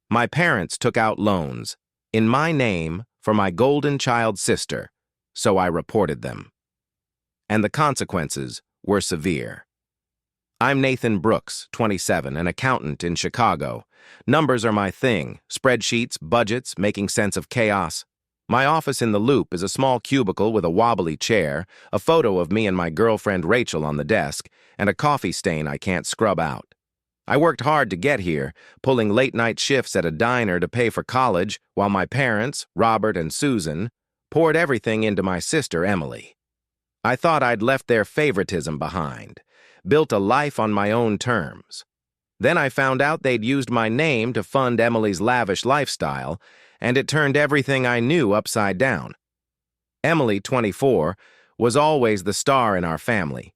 My parents took out loans, in my name, for my golden child sister, so I reported them. And the consequences were severe. I'm Nathan Brooks, 27, an accountant in Chicago. Numbers are my thing, spreadsheets, budgets, making sense of chaos. My office in the Loop is a small cubicle with a wobbly chair, a photo of me and my girlfriend Rachel on the desk, and a coffee stain I can't scrub out. I worked hard to get here, pulling late-night shifts at a diner to pay for college, while my parents, Robert and Susan, poured everything into my sister, Emily. I thought I'd left their favoritism behind, built a life on my own terms. Then I found out they'd used my name to fund Emily's lavish lifestyle, and it turned everything I knew upside down. Emily, 24, was always the star in our family.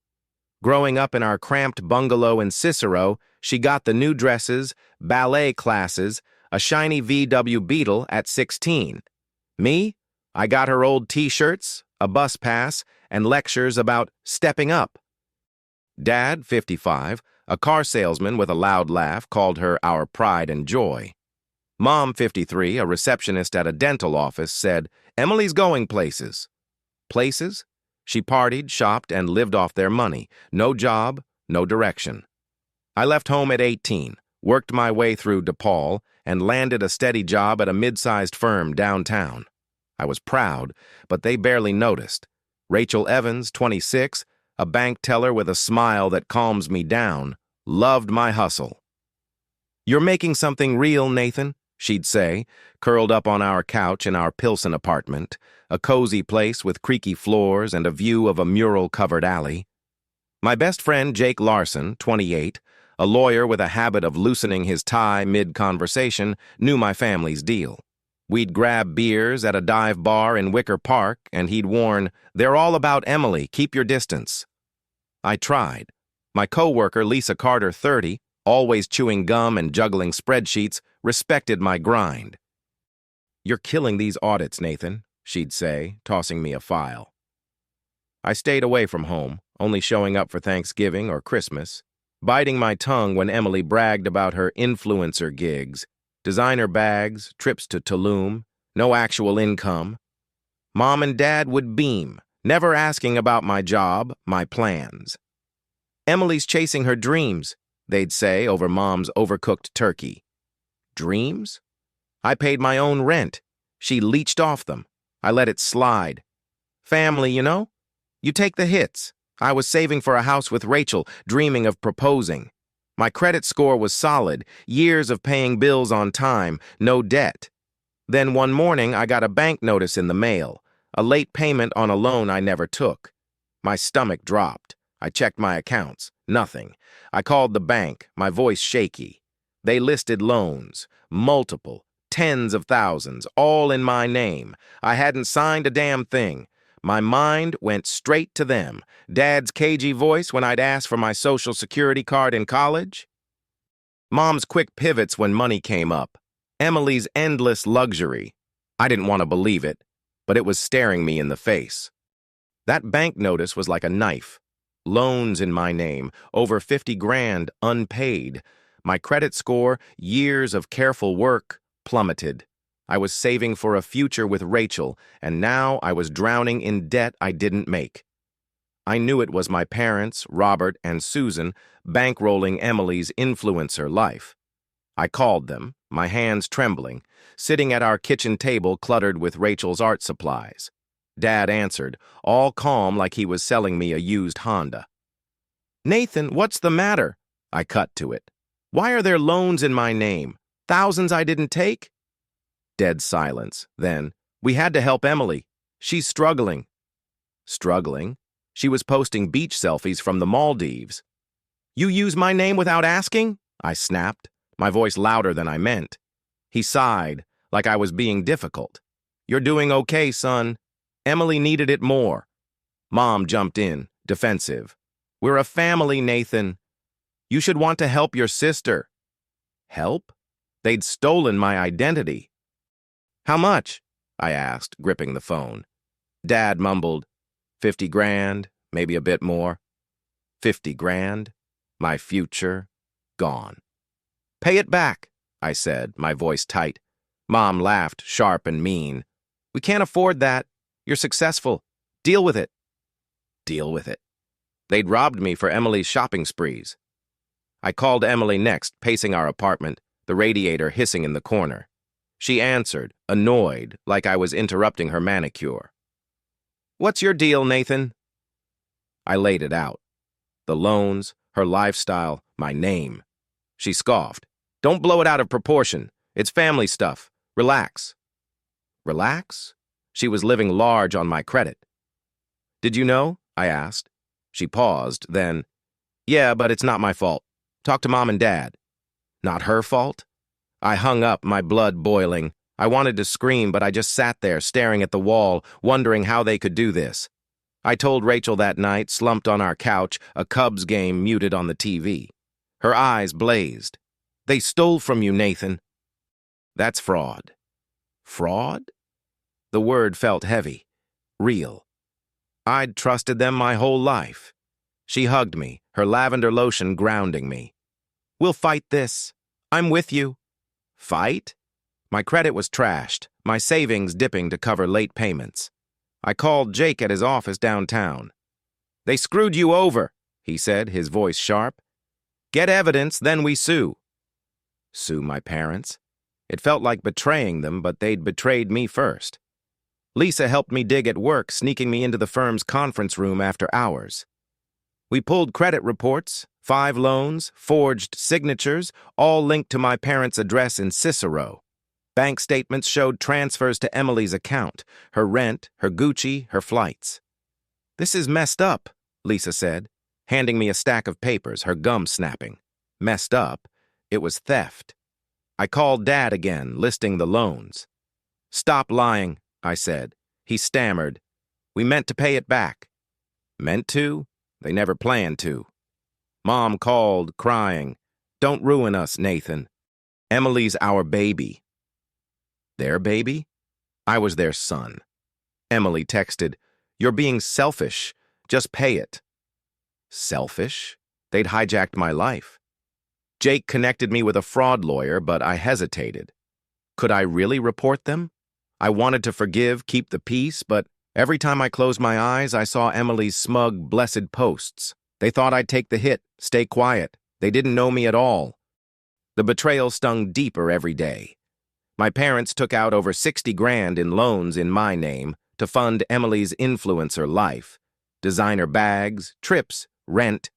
Growing up in our cramped bungalow in Cicero, she got the new dresses, ballet classes, a shiny VW Beetle at 16. Me? I got her old t-shirts, a bus pass, and lectures about stepping up. Dad, 55, a car salesman with a loud laugh, called her our pride and joy. Mom, 53, a receptionist at a dental office, said, "Emily's going places." Places? She partied, shopped, and lived off their money. No job, no direction. I left home at 18, worked my way through DePaul, and landed a steady job at a mid-sized firm downtown. I was proud, but they barely noticed. Rachel Evans, 26, a bank teller with a smile that calms me down, loved my hustle. "You're making something real, Nathan," she'd say, curled up on our couch in our Pilsen apartment, a cozy place with creaky floors and a view of a mural-covered alley. My best friend, Jake Larson, 28, a lawyer with a habit of loosening his tie mid-conversation, knew my family's deal. We'd grab beers at a dive bar in Wicker Park, and he'd warn, "They're all about Emily, keep your distance." I tried. My co-worker, Lisa Carter, 30, always chewing gum and juggling spreadsheets, respected my grind. "You're killing these audits, Nathan," she'd say, tossing me a file. I stayed away from home, only showing up for Thanksgiving or Christmas, biting my tongue when Emily bragged about her influencer gigs, designer bags, trips to Tulum, no actual income. Mom and Dad would beam, never asking about my job, my plans. "Emily's chasing her dreams," they'd say over Mom's overcooked turkey. Dreams? I paid my own rent. She leached off them. I let it slide. Family, you know? You take the hits. I was saving for a house with Rachel, dreaming of proposing. My credit score was solid, years of paying bills on time, no debt. Then one morning, I got a bank notice in the mail, a late payment on a loan I never took. My stomach dropped. I checked my accounts. Nothing. I called the bank, my voice shaky. They listed loans, multiple, tens of thousands, all in my name. I hadn't signed a damn thing. My mind went straight to them. Dad's cagey voice when I'd ask for my Social Security card in college. Mom's quick pivots when money came up. Emily's endless luxury. I didn't want to believe it, but it was staring me in the face. That bank notice was like a knife. Loans in my name, over 50 grand, unpaid. My credit score, years of careful work, plummeted. I was saving for a future with Rachel, and now I was drowning in debt I didn't make. I knew it was my parents, Robert and Susan, bankrolling Emily's influencer life. I called them, my hands trembling, sitting at our kitchen table cluttered with Rachel's art supplies. Dad answered, all calm like he was selling me a used Honda. "Nathan, what's the matter?" I cut to it. "Why are there loans in my name? Thousands I didn't take?" Dead silence. Then, "We had to help Emily. She's struggling." Struggling? She was posting beach selfies from the Maldives. "You use my name without asking?" I snapped, my voice louder than I meant. He sighed, like I was being difficult. "You're doing okay, son. Emily needed it more." Mom jumped in, defensive. "We're a family, Nathan. You should want to help your sister." Help? They'd stolen my identity. "How much?" I asked, gripping the phone. Dad mumbled, 50 grand, maybe a bit more. 50 grand? My future? Gone. "Pay it back," I said, my voice tight. Mom laughed, sharp and mean. We can't afford that. You're successful. Deal with it. Deal with it. They'd robbed me for Emily's shopping sprees. I called Emily next, pacing our apartment, the radiator hissing in the corner. She answered, annoyed, like I was interrupting her manicure. What's your deal, Nathan? I laid it out. The loans, her lifestyle, my name. She scoffed. Don't blow it out of proportion. It's family stuff. Relax. Relax? She was living large on my credit. Did you know? I asked. She paused, then, yeah, but it's not my fault. Talk to Mom and Dad. Not her fault? I hung up, my blood boiling. I wanted to scream, but I just sat there, staring at the wall, wondering how they could do this. I told Rachel that night, slumped on our couch, a Cubs game muted on the TV. Her eyes blazed. They stole from you, Nathan. That's fraud. Fraud? The word felt heavy. Real. I'd trusted them my whole life. She hugged me, her lavender lotion grounding me. We'll fight this. I'm with you. Fight? My credit was trashed, my savings dipping to cover late payments. I called Jake at his office downtown. They screwed you over, he said, his voice sharp. Get evidence, then we sue. Sue my parents? It felt like betraying them, but they'd betrayed me first. Lisa helped me dig at work, sneaking me into the firm's conference room after hours. We pulled credit reports, 5 loans, forged signatures, all linked to my parents' address in Cicero. Bank statements showed transfers to Emily's account, her rent, her Gucci, her flights. This is messed up, Lisa said, handing me a stack of papers, her gum snapping. Messed up? It was theft. I called Dad again, listing the loans. Stop lying, I said. He stammered. We meant to pay it back. Meant to? They never planned to. Mom called, crying. Don't ruin us, Nathan. Emily's our baby. Their baby? I was their son. Emily texted, You're being selfish. Just pay it. Selfish? They'd hijacked my life. Jake connected me with a fraud lawyer, but I hesitated. Could I really report them? I wanted to forgive, keep the peace, but every time I closed my eyes, I saw Emily's smug, blessed posts. They thought I'd take the hit, stay quiet. They didn't know me at all. The betrayal stung deeper every day. My parents took out over 60 grand in loans in my name to fund Emily's influencer life. Designer bags, trips, rent.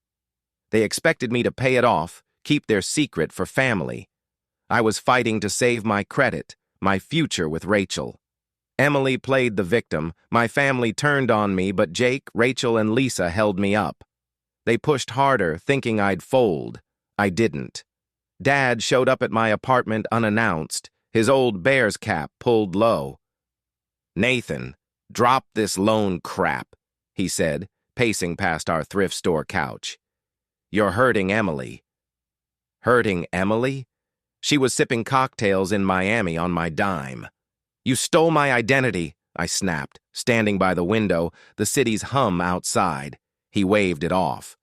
They expected me to pay it off, keep their secret for family. I was fighting to save my credit, my future with Rachel. Emily played the victim. My family turned on me, but Jake, Rachel, and Lisa held me up. They pushed harder, thinking I'd fold. I didn't. Dad showed up at my apartment unannounced, his old Bears cap pulled low. Nathan, drop this loan crap, he said, pacing past our thrift store couch. You're hurting Emily. Hurting Emily? She was sipping cocktails in Miami on my dime. You stole my identity, I snapped, standing by the window, the city's hum outside. He waved it off.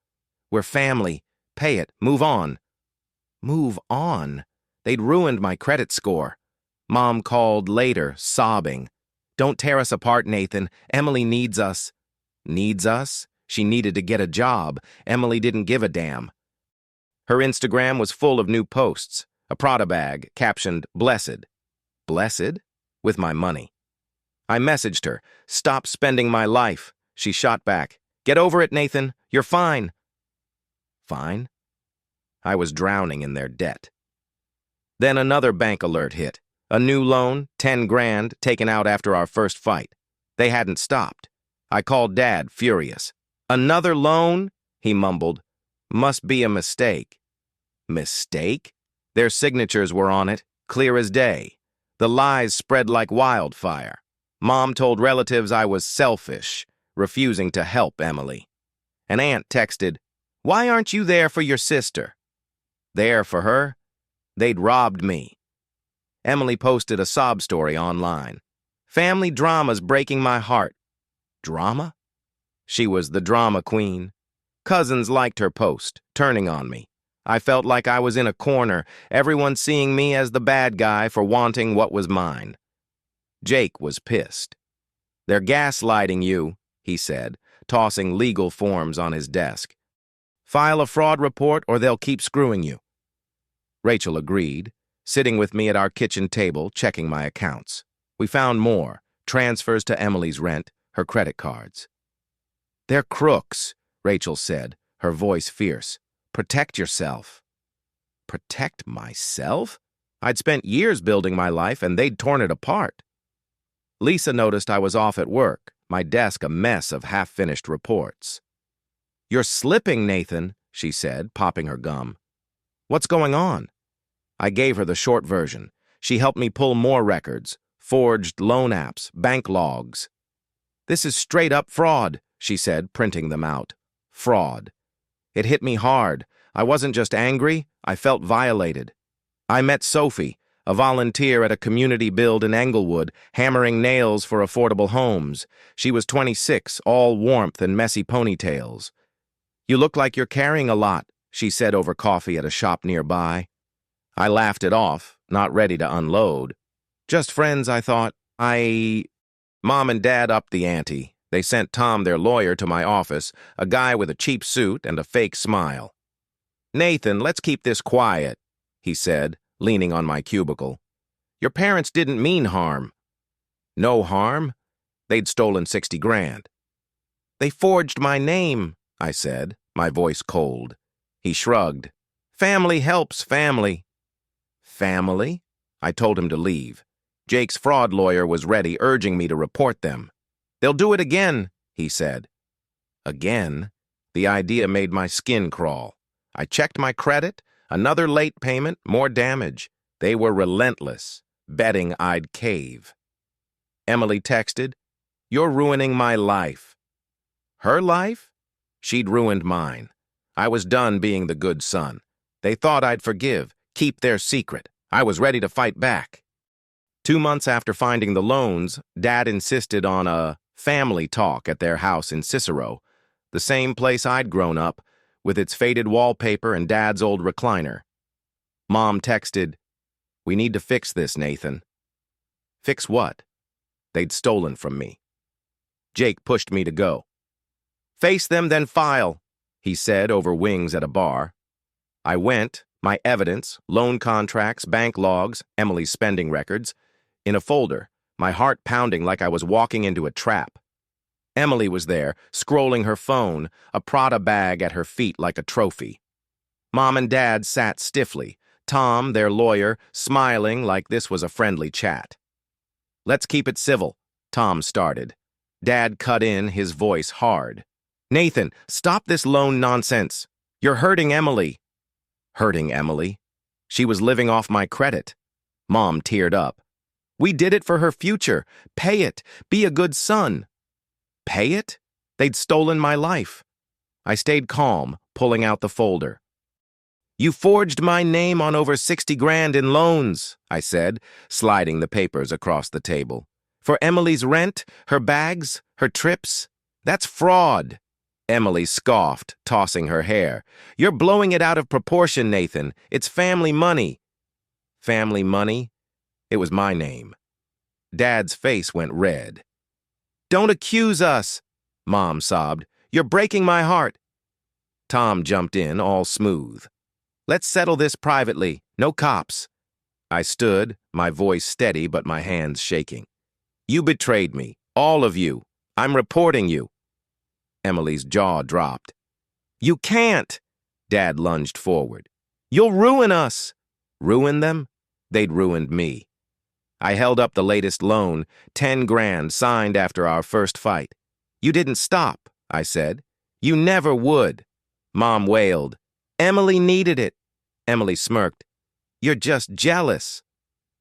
We're family. Pay it. Move on. Move on? They'd ruined my credit score. Mom called later, sobbing. Don't tear us apart, Nathan. Emily needs us. Needs us? She needed to get a job. Emily didn't give a damn. Her Instagram was full of new posts. A Prada bag, captioned, Blessed. Blessed? With my money. I messaged her, Stop spending my life. She shot back, Get over it, Nathan. You're fine. Fine? I was drowning in their debt. Then another bank alert hit. A new loan, 10 grand, taken out after our first fight. They hadn't stopped. I called Dad, furious. Another loan? He mumbled. Must be a mistake. Mistake? Their signatures were on it, clear as day. The lies spread like wildfire. Mom told relatives I was selfish, refusing to help Emily. An aunt texted, Why aren't you there for your sister? There for her? They'd robbed me. Emily posted a sob story online. Family drama's breaking my heart. Drama? She was the drama queen. Cousins liked her post, turning on me. I felt like I was in a corner, everyone seeing me as the bad guy for wanting what was mine. Jake was pissed. "They're gaslighting you," he said, tossing legal forms on his desk. "File a fraud report or they'll keep screwing you." Rachel agreed, sitting with me at our kitchen table, checking my accounts. We found more, transfers to Emily's rent, her credit cards. "They're crooks," Rachel said, her voice fierce. "Protect yourself." Protect myself? I'd spent years building my life and they'd torn it apart. Lisa noticed I was off at work, my desk a mess of half-finished reports. "You're slipping, Nathan," she said, popping her gum. "What's going on?" I gave her the short version. She helped me pull more records, forged loan apps, bank logs. "This is straight-up fraud," she said, printing them out. Fraud. It hit me hard. I wasn't just angry, I felt violated. I met Sophie, a volunteer at a community build in Englewood, hammering nails for affordable homes. She was 26, all warmth and messy ponytails. "You look like you're carrying a lot," she said over coffee at a shop nearby. I laughed it off, not ready to unload. Just friends, I thought. Mom and Dad upped the ante. They sent Tom, their lawyer, to my office, a guy with a cheap suit and a fake smile. "Nathan, let's keep this quiet," he said, leaning on my cubicle. "Your parents didn't mean harm." "No harm? They'd stolen 60 grand. "They forged my name," I said, my voice cold. He shrugged. "Family helps family." "Family?" I told him to leave. Jake's fraud lawyer was ready, urging me to report them. "They'll do it again," he said. Again? The idea made my skin crawl. I checked my credit, another late payment, more damage. They were relentless, betting I'd cave. Emily texted, "You're ruining my life." Her life? She'd ruined mine. I was done being the good son. They thought I'd forgive, keep their secret. I was ready to fight back. 2 months after finding the loans, Dad insisted on a family talk at their house in Cicero, the same place I'd grown up, with its faded wallpaper and Dad's old recliner. Mom texted, "We need to fix this, Nathan." Fix what? They'd stolen from me. Jake pushed me to go. "Face them, then file," he said over wings at a bar. I went, my evidence, loan contracts, bank logs, Emily's spending records, in a folder, my heart pounding like I was walking into a trap. Emily was there, scrolling her phone, a Prada bag at her feet like a trophy. Mom and Dad sat stiffly, Tom, their lawyer, smiling like this was a friendly chat. "Let's keep it civil," Tom started. Dad cut in, his voice hard. "Nathan, stop this loan nonsense. You're hurting Emily." Hurting Emily? She was living off my credit. Mom teared up. "We did it for her future. Pay it. Be a good son." Pay it? They'd stolen my life. I stayed calm, pulling out the folder. "You forged my name on over 60 grand in loans," I said, sliding the papers across the table. "For Emily's rent, her bags, her trips. That's fraud." Emily scoffed, tossing her hair. "You're blowing it out of proportion, Nathan. It's family money." Family money? It was my name. Dad's face went red. "Don't accuse us," Mom sobbed. "You're breaking my heart." Tom jumped in, all smooth. "Let's settle this privately. No cops." I stood, my voice steady but my hands shaking. "You betrayed me, all of you. I'm reporting you." Emily's jaw dropped. "You can't!" Dad lunged forward. "You'll ruin us." Ruin them? They'd ruined me. I held up the latest loan, 10 grand signed after our first fight. "You didn't stop," I said. "You never would." Mom wailed. "Emily needed it." Emily smirked. "You're just jealous."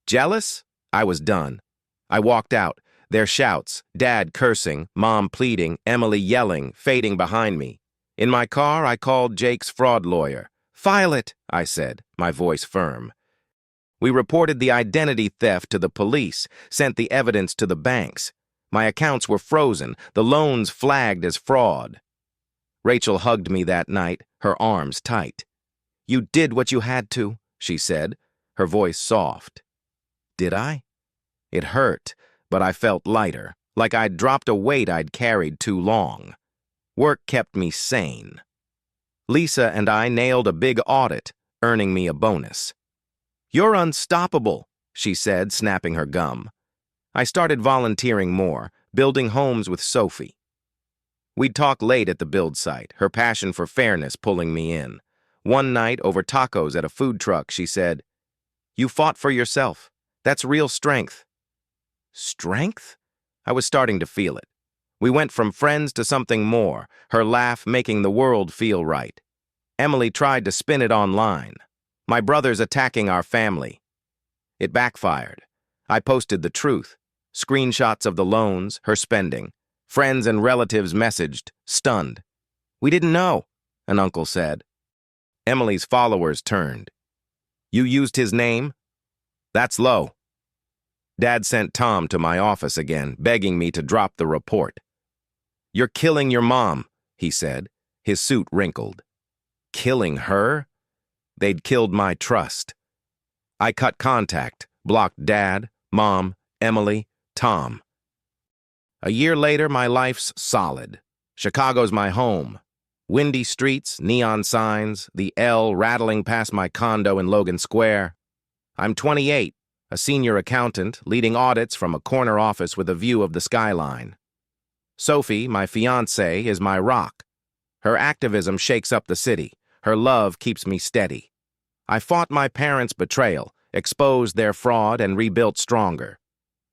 Jealous? I was done. I walked out, their shouts, Dad cursing, Mom pleading, Emily yelling, fading behind me. In my car, I called Jake's fraud lawyer. "File it," I said, my voice firm. We reported the identity theft to the police, sent the evidence to the banks. My accounts were frozen, the loans flagged as fraud. Rachel hugged me that night, her arms tight. You did what you had to, she said, her voice soft. Did I? It hurt, but I felt lighter, like I'd dropped a weight I'd carried too long. Work kept me sane. Lisa and I nailed a big audit, earning me a bonus. You're unstoppable, she said, snapping her gum. I started volunteering more, building homes with Sophie. We'd talk late at the build site, her passion for fairness pulling me in. One night, over tacos at a food truck, she said, You fought for yourself. That's real strength. Strength? I was starting to feel it. We went from friends to something more, her laugh making the world feel right. Emily tried to spin it online. My brothers attacking our family. It backfired. I posted the truth. Screenshots of the loans, her spending. Friends and relatives messaged, stunned. We didn't know, an uncle said. Emily's followers turned. You used his name? That's low. Dad sent Tom to my office again, begging me to drop the report. You're killing your mom, he said, his suit wrinkled. Killing her? They'd killed my trust. I cut contact, blocked Dad, Mom, Emily, Tom. A year later, my life's solid. Chicago's my home. Windy streets, neon signs, the L rattling past my condo in Logan Square. I'm 28, a senior accountant, leading audits from a corner office with a view of the skyline. Sophie, my fiancée, is my rock. Her activism shakes up the city. Her love keeps me steady. I fought my parents' betrayal, exposed their fraud, and rebuilt stronger.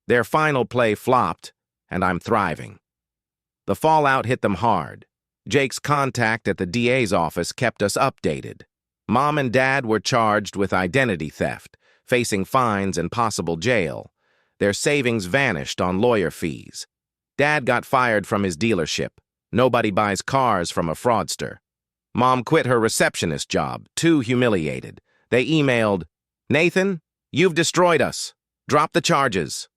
Their final play flopped, and I'm thriving. The fallout hit them hard. Jake's contact at the DA's office kept us updated. Mom and Dad were charged with identity theft, facing fines and possible jail. Their savings vanished on lawyer fees. Dad got fired from his dealership. Nobody buys cars from a fraudster. Mom quit her receptionist job, too humiliated. They emailed, Nathan, you've destroyed us. Drop the charges.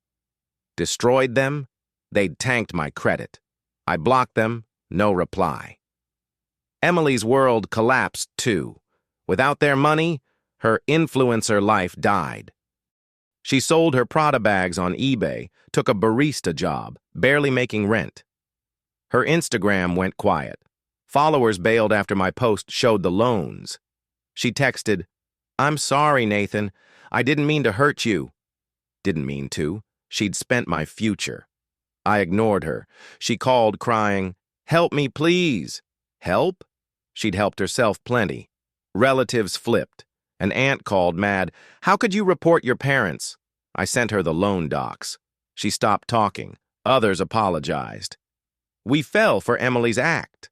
Destroyed them? They'd tanked my credit. I blocked them, no reply. Emily's world collapsed, too. Without their money, her influencer life died. She sold her Prada bags on eBay, took a barista job, barely making rent. Her Instagram went quiet. Followers bailed after my post showed the loans. She texted, I'm sorry, Nathan. I didn't mean to hurt you. Didn't mean to. She'd spent my future. I ignored her. She called, crying, Help me, please. Help? She'd helped herself plenty. Relatives flipped. An aunt called, mad, How could you report your parents? I sent her the loan docs. She stopped talking. Others apologized. We fell for Emily's act.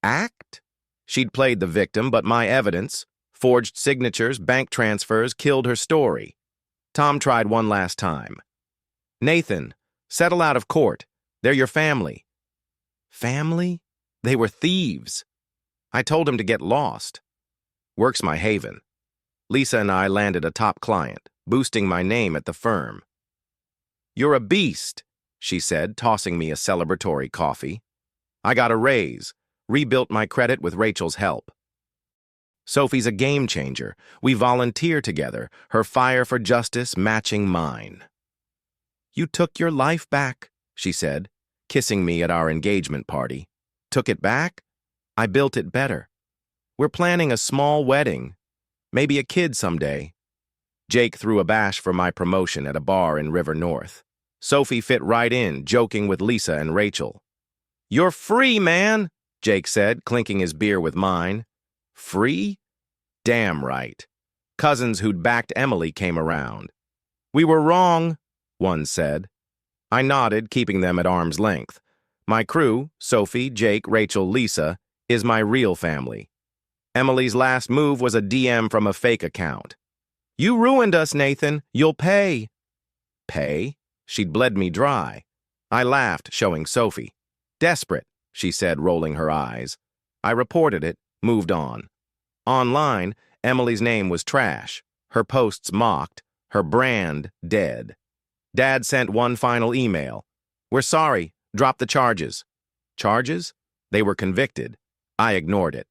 Act? She'd played the victim, but my evidence, forged signatures, bank transfers, killed her story. Tom tried one last time. Nathan, settle out of court. They're your family. Family? They were thieves. I told him to get lost. Work's my haven. Lisa and I landed a top client, boosting my name at the firm. You're a beast, she said, tossing me a celebratory coffee. I got a raise, rebuilt my credit with Rachel's help. Sophie's a game changer. We volunteer together, her fire for justice matching mine. You took your life back, she said, kissing me at our engagement party. Took it back? I built it better. We're planning a small wedding, maybe a kid someday. Jake threw a bash for my promotion at a bar in River North. Sophie fit right in, joking with Lisa and Rachel. You're free, man, Jake said, clinking his beer with mine. Free? Damn right. Cousins who'd backed Emily came around. We were wrong, one said. I nodded, keeping them at arm's length. My crew, Sophie, Jake, Rachel, Lisa, is my real family. Emily's last move was a DM from a fake account. You ruined us, Nathan. You'll pay. Pay? She'd bled me dry. I laughed, showing Sophie. Desperate, she said, rolling her eyes. I reported it, moved on. Online, Emily's name was trash, her posts mocked, her brand dead. Dad sent one final email. We're sorry, drop the charges. Charges? They were convicted. I ignored it.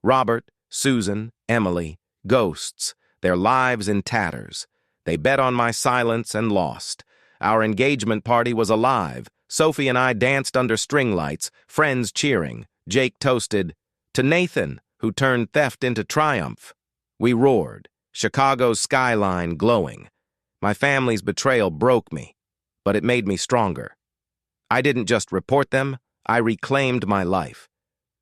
Robert, Susan, Emily, ghosts, their lives in tatters. They bet on my silence and lost. Our engagement party was alive. Sophie and I danced under string lights, friends cheering. Jake toasted, "To Nathan, who turned theft into triumph." We roared, Chicago's skyline glowing. My family's betrayal broke me, but it made me stronger. I didn't just report them, I reclaimed my life.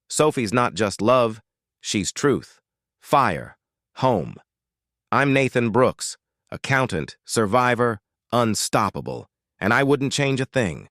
Sophie's not just love, she's truth, fire, home. I'm Nathan Brooks, accountant, survivor, unstoppable, and I wouldn't change a thing.